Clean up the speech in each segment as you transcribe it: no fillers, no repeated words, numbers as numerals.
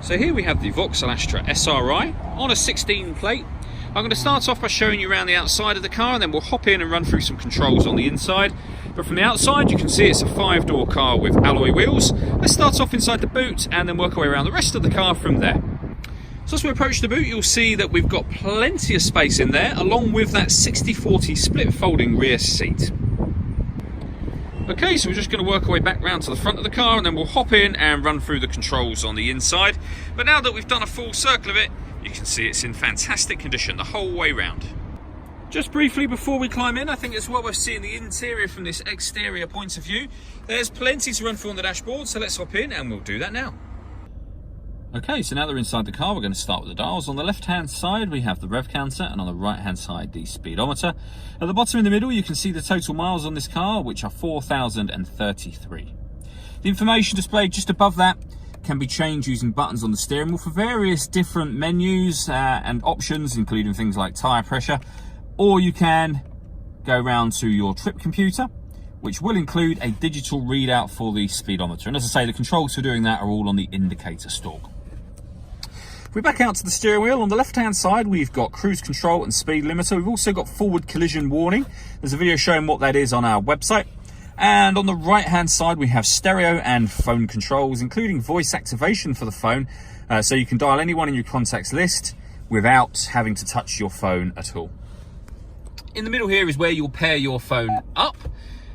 So here we have the Vauxhall Astra SRI on a 16 plate. I'm going to start off by showing you around the outside of the car, and then we'll hop in and run through some controls on the inside. But from the outside you can see it's a 5-door car with alloy wheels. Let's start off inside the boot and then work our way around the rest of the car from there. So as we approach the boot, you'll see that we've got plenty of space in there, along with that 60/40 split folding rear seat. Okay, so we're just going to work our way back round to the front of the car, and then we'll hop in and run through the controls on the inside. But now that we've done a full circle of it, you can see it's in fantastic condition the whole way round. Just briefly before we climb in, I think it's well worth seeing the interior from this exterior point of view. There's plenty to run through on the dashboard, so let's hop in and we'll do that now. Okay, so now that we're inside the car, we're going to start with the dials. On the left-hand side, we have the rev counter, and on the right-hand side, the speedometer. At the bottom in the middle, you can see the total miles on this car, which are 4,033. The information displayed just above that can be changed using buttons on the steering wheel for various different menus and options, including things like tyre pressure, or you can go round to your trip computer, which will include a digital readout for the speedometer. And as I say, the controls for doing that are all on the indicator stalk. If we back out to the steering wheel, on the left-hand side, we've got cruise control and speed limiter. We've also got forward collision warning. There's a video showing what that is on our website. And on the right-hand side, we have stereo and phone controls, including voice activation for the phone. So you can dial anyone in your contacts list without having to touch your phone at all. In the middle here is where you'll pair your phone up.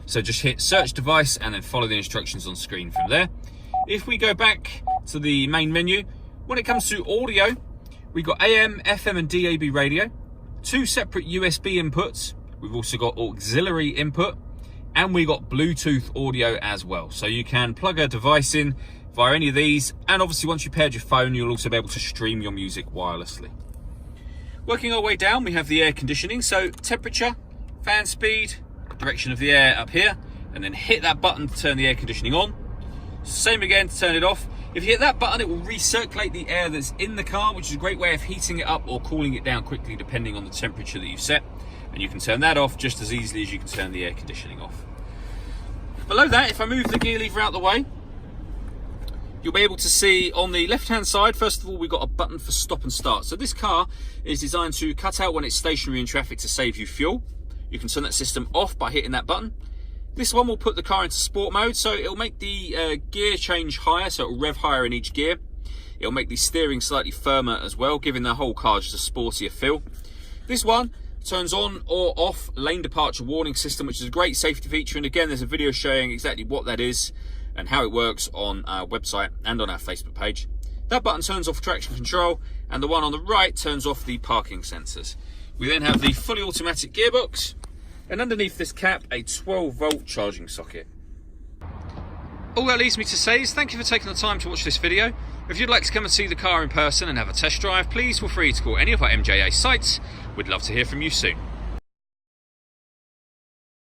So just hit search device and then follow the instructions on screen from there. If we go back to the main menu, when it comes to audio, we've got AM, FM and DAB radio, 2 separate USB inputs. We've also got auxiliary input, and we've got Bluetooth audio as well. So you can plug a device in via any of these, and obviously once you've paired your phone, you'll also be able to stream your music wirelessly. Working our way down, we have the air conditioning. So temperature, fan speed, direction of the air up here, and then hit that button to turn the air conditioning on. Same again to turn it off. If you hit that button, it will recirculate the air that's in the car, which is a great way of heating it up or cooling it down quickly depending on the temperature that you've set. And you can turn that off just as easily as you can turn the air conditioning off. Below that, if I move the gear lever out the way, you'll be able to see on the left-hand side, first of all, we've got a button for stop and start. So this car is designed to cut out when it's stationary in traffic to save you fuel. You can turn that system off by hitting that button. This one will put the car into sport mode, so it'll make the gear change higher, so it'll rev higher in each gear. It'll make the steering slightly firmer as well, giving the whole car just a sportier feel. This one turns on or off lane departure warning system, which is a great safety feature. And again, there's a video showing exactly what that is and how it works on our website and on our Facebook page. That button turns off traction control, and the one on the right turns off the parking sensors. We then have the fully automatic gearbox, and underneath this cap, a 12-volt charging socket. All that leaves me to say is thank you for taking the time to watch this video. If you'd like to come and see the car in person and have a test drive, please feel free to call any of our MJA sites. We'd love to hear from you soon.